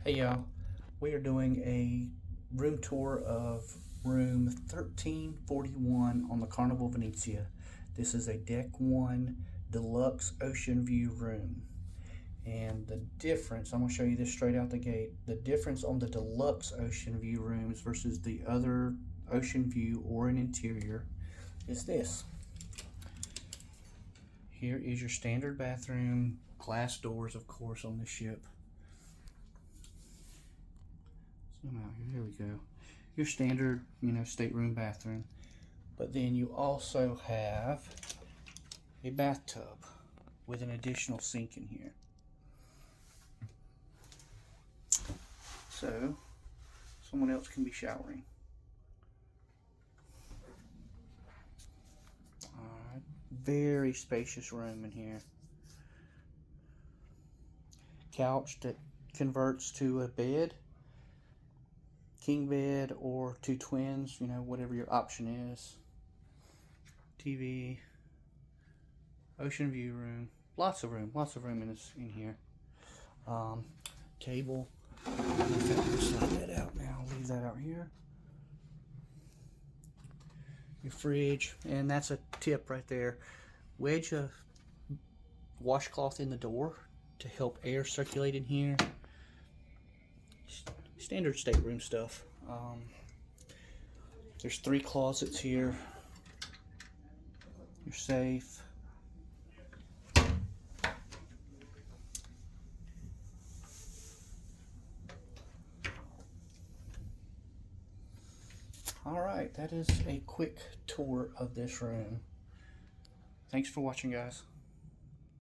Hey y'all, we are doing a room tour of room 1341 on the Carnival Venezia. This is a deck 1 deluxe ocean view room. And the difference, I'm going to show you this straight out the gate. The difference on the deluxe ocean view rooms versus the other ocean view or an interior is this. Here is your standard bathroom, glass doors of course on the ship. Here we go. Your standard, stateroom bathroom. But then you also have a bathtub with an additional sink in here. So, someone else can be showering. Alright, very spacious room in here. Couch that converts to a bed. King bed or two twins, whatever your option is. TV, ocean view room, lots of room in here. Table. Slide that out now. Leave that out here. Your fridge, and that's a tip right there. Wedge a washcloth in the door to help air circulate in here. Standard stateroom stuff. There's 3 closets here. Your safe. Alright, that is a quick tour of this room. Thanks for watching, guys.